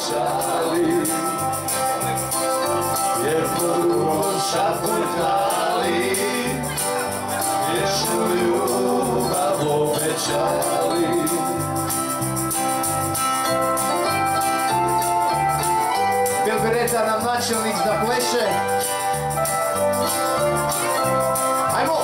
obećali, jer prvo šaputali, vječnu ljubav obećali. Bereta nam načelnik da pleše. Ajmo!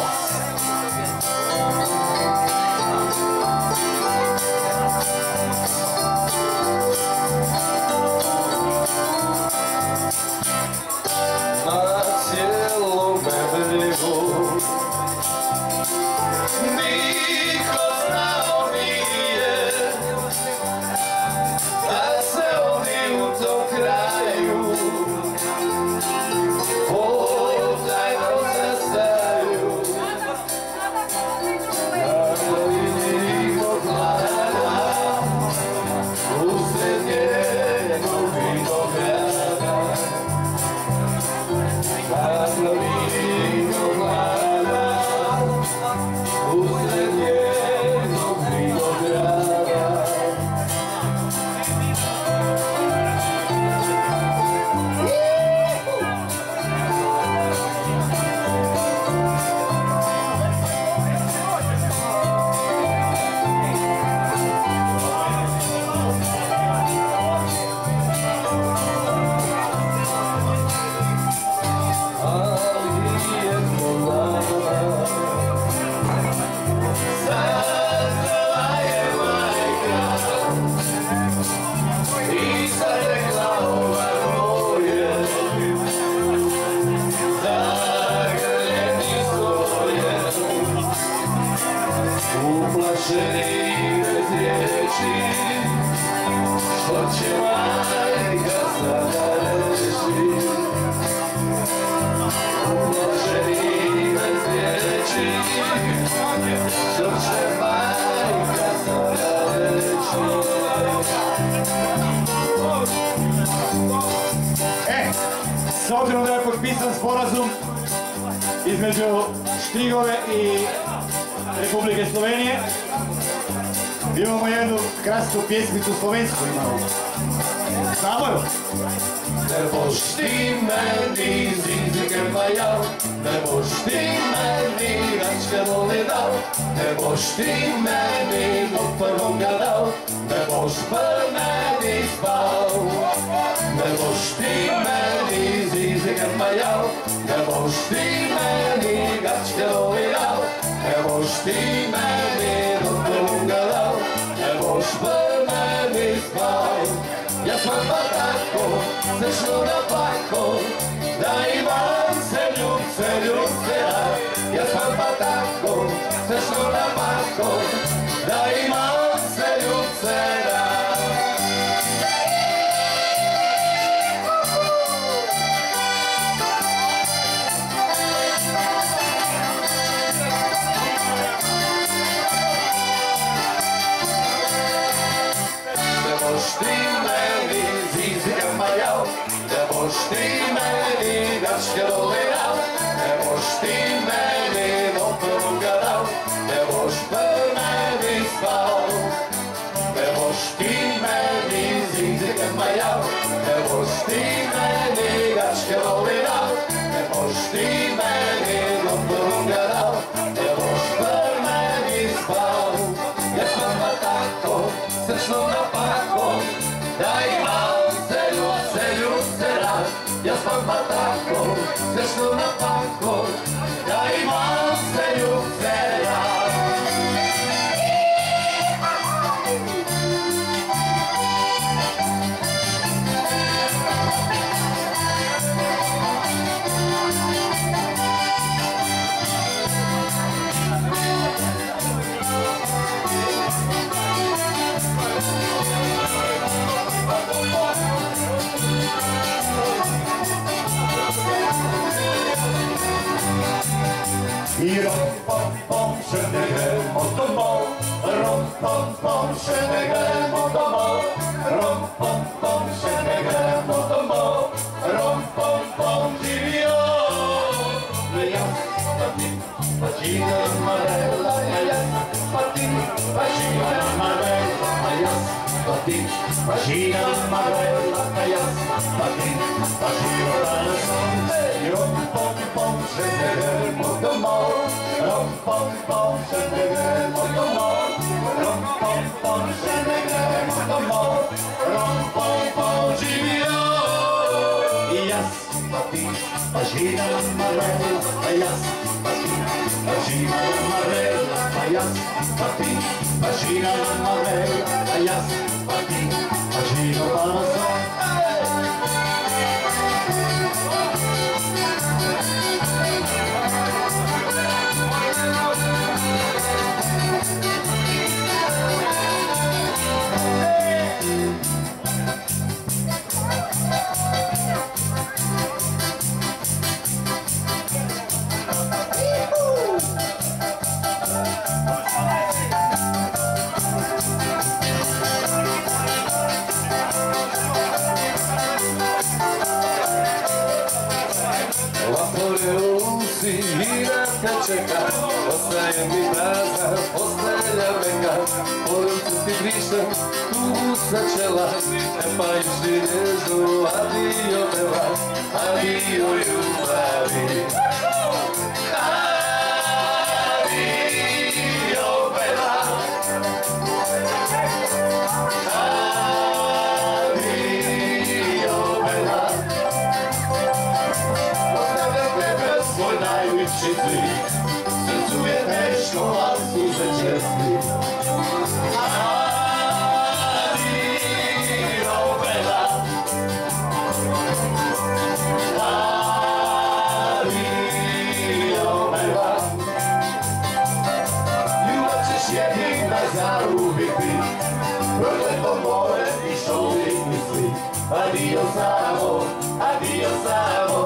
Na cijelom brijegu niko znao nije da se oni u tom kraju potajno sastaju na dolini njihovog grada, usred njenog vinograda. Na dolini njihovog grada, usred njenog vinograda. Uplašeni bez riječi, što će majka sada reći? Uplašeni bez riječi, što će majka sada reći? S obzirom da je potpisan sporazum između Štrigove i Republike Slovenije, imamo jednu krasnu pjesmicu slovensku imamo. Znamo ju? Ne boš ti meni zizike majal, ne boš ti meni račke vole dal, ne boš ti meni od prvoga dal, ne boš meni spal. Ne boš ti meni zizike majal, ne boš ti meni račke vole dal, ne boš ti meni od prvoga dal, ne boš meni spal. Ja sam pa tako, srećno napako, da imam se ljubce rad. Ja sam pa tako, srećno napako, da imam se ljubce rad. Ne boš ti meni zizike majal, ne boš ti meni gačke doleral, ne boš ti meni do prvoga dal, ne boš meni spal. Ne boš ti meni zizike majal, ne boš ti meni gačke doleral, ne boš ti meni do prvoga dal, ne boš meni spal. Ja sam pa tako, srećno napako, da imam se ljubce rad. Ja sam pa tako, srećno napako, da imam se ljubce rad. I rom pom pom šenegemo domo, rom pom pom šenegemo domo, rom pom pom šenegemo domo, rom pom pom živio. Jas pati, pačina marela, jas pati, pačina marela, jas pati. patin, Pacina amarela, callas, patin, Pacino danzón. Rom pom pom, se negue motomol, rom pom pom, se negue motomol, rom pom pom, se negue motomol, rom pom pom, živio. Jas, patin, Pacina amarela, callas, patin, Pacina amarela, callas, patin, Pacina amarela, callas, patin, Pacino danzón. Čeka, ostaje mi prazna, postelja meka, poruku ti brišem, tugu sa čela, trepajući nježno, adio bela, adio ljubavi. Adio bela, adio bela, ostavljam tebe svoj najljepši zlik. Srcu je teško, a suze česti. Adio bela, adio bela, ljubav ćeš jedina zaubiti, prokleto more i šoli misli. Adio samo, adio samo,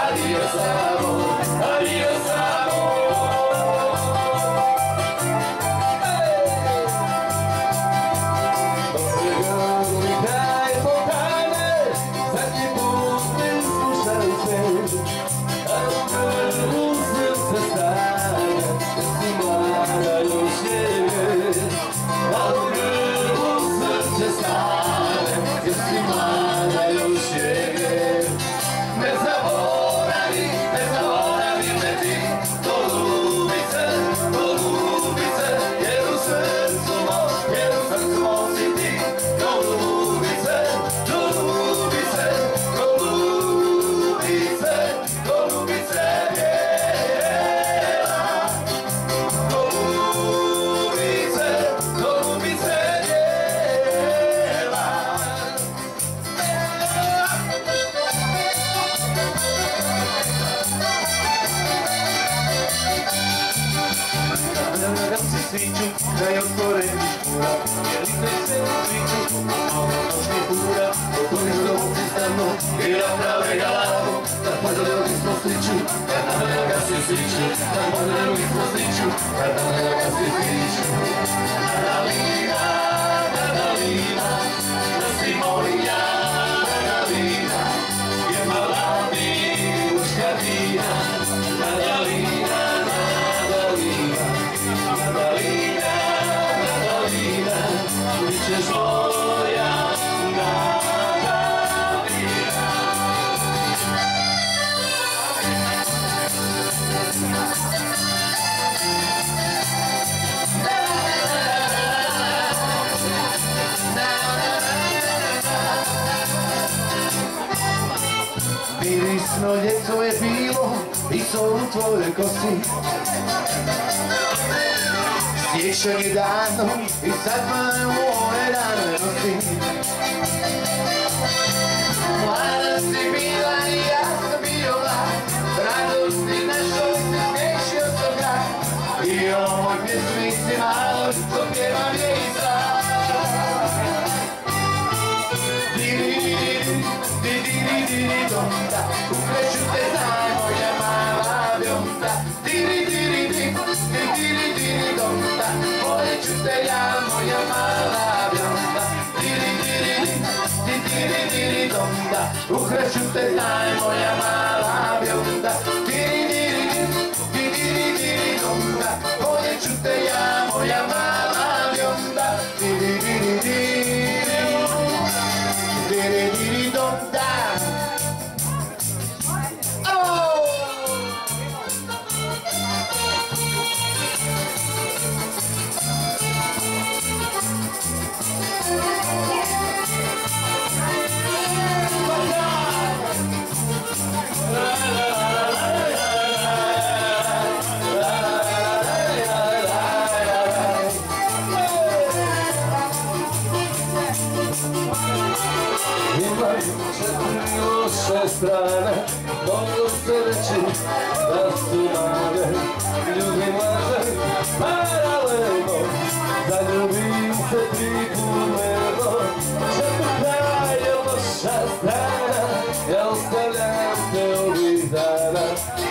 adio samo, adio samo. Sviću, da je otvoreni škura, jer li te se sviću, malo noćni pura, otvorni žrovci stanu, i naprave galamu, da poželjeli smo sliču, kad nam ga se sviću, da poželjeli smo sliču, kad nam ga se sviću. Nadalina, Nadalina, da si moja Nadalina, je mala miluška vina, Nadalina, Nadalina, Nadalina, Nadalina, ti ćeš moja Nadalina. Mirisno ljeto je bilo i sol u tvojoj kosi, sjećan je davno i sad me u moje dane nosi. Mlada si bila i ja sam bio mlad, radosti našo i se smiješio sam grad. I ovoj pjesmici malo što pjevam je i sad. Di-di-di-di-di-di-di-di-di-donda, ukreću te znaj moja mala bionda. Di-di-di-di-di-di-di-di-di-donda, voljeću te ja moja mala bionda. Di-di-di-di-di-di-di-di-donda, ukreću te znaj moja mala bionda. Di-di-di-di-di-di-di-donda, voljeću te ja moja mala bionda. Di-di-di-di-di-di-di. strana, moglo se reći da su mlade ljudi mlađe paralelno, zaljubim se pripumeno, četvrta je loša strana, ja ostavljam te ovih dana,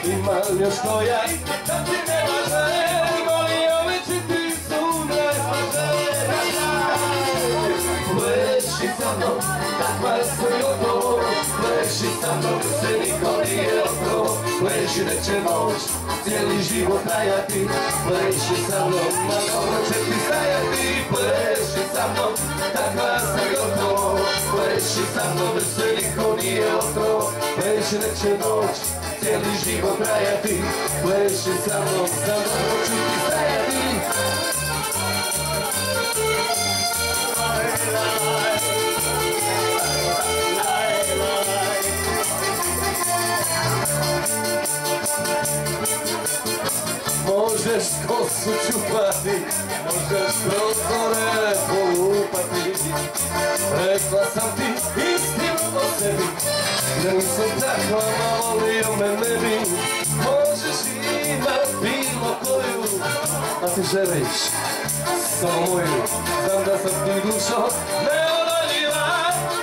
imam još koja da ti ne važne, volio me čiti su najsvažene. Pleši sa mnom, takva sam gotovo, pleši sa mnom, se niko nije otrovo, pleši neće noć, cijeli život trajati, pleši sa mnom, na dobro će ti stajati, pleši sa mnom, takva sam gotovo, pleši sa mnom, se niko nije otrovo, pleši neće noć, cijeli život trajati, pleši sa mnom, na dobro ću ti stajati. Možeš kosu čupati, možeš prozore polupati, rekla sam ti istinu o sebi, da nisam takva, ma volio me ne bi. Možeš imat bilo koju, a ti želiš samo moju, znam da sam ti dušo neodoljiva,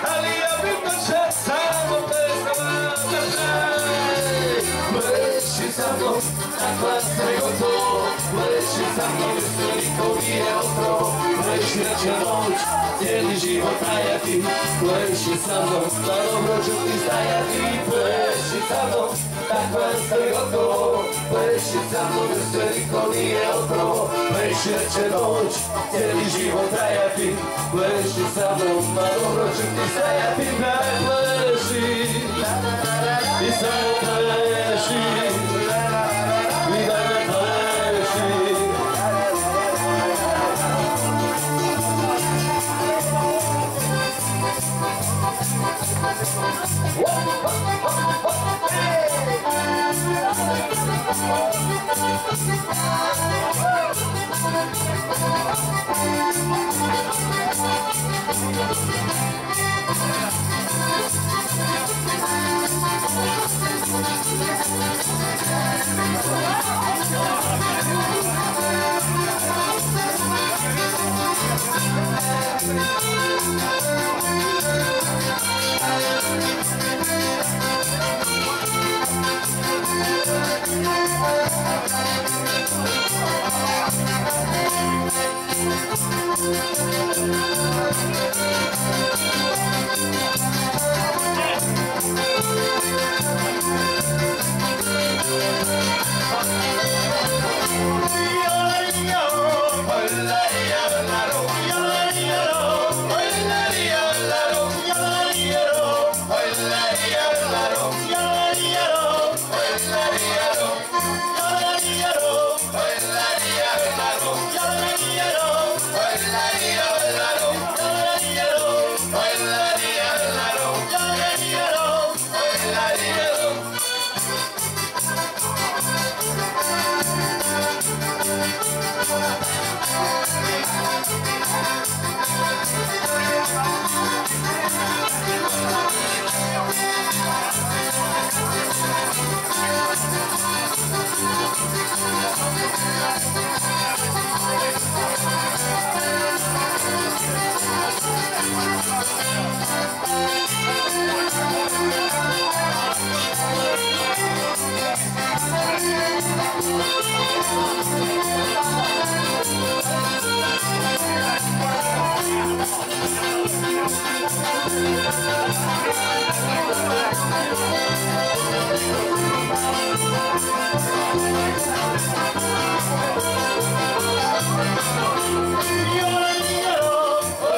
ali ja bitno će samo te sama da traj. Pleši sa mnom, takva sam gotovo, pleši sa mnom, jer se niko nije otrovo, pleši neće noć, cijeli život trajati, pleši sa mnom, na dobro ću ti stajati, pleši sa mnom, takva sam gotovo, pleši sa mnom, jer se niko nije otrovo, pleši neće noć, cijeli život trajati, pleši sa mnom, na dobro ću ti stajati, daj pleši, i samo pleši, i daj me pleši.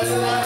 la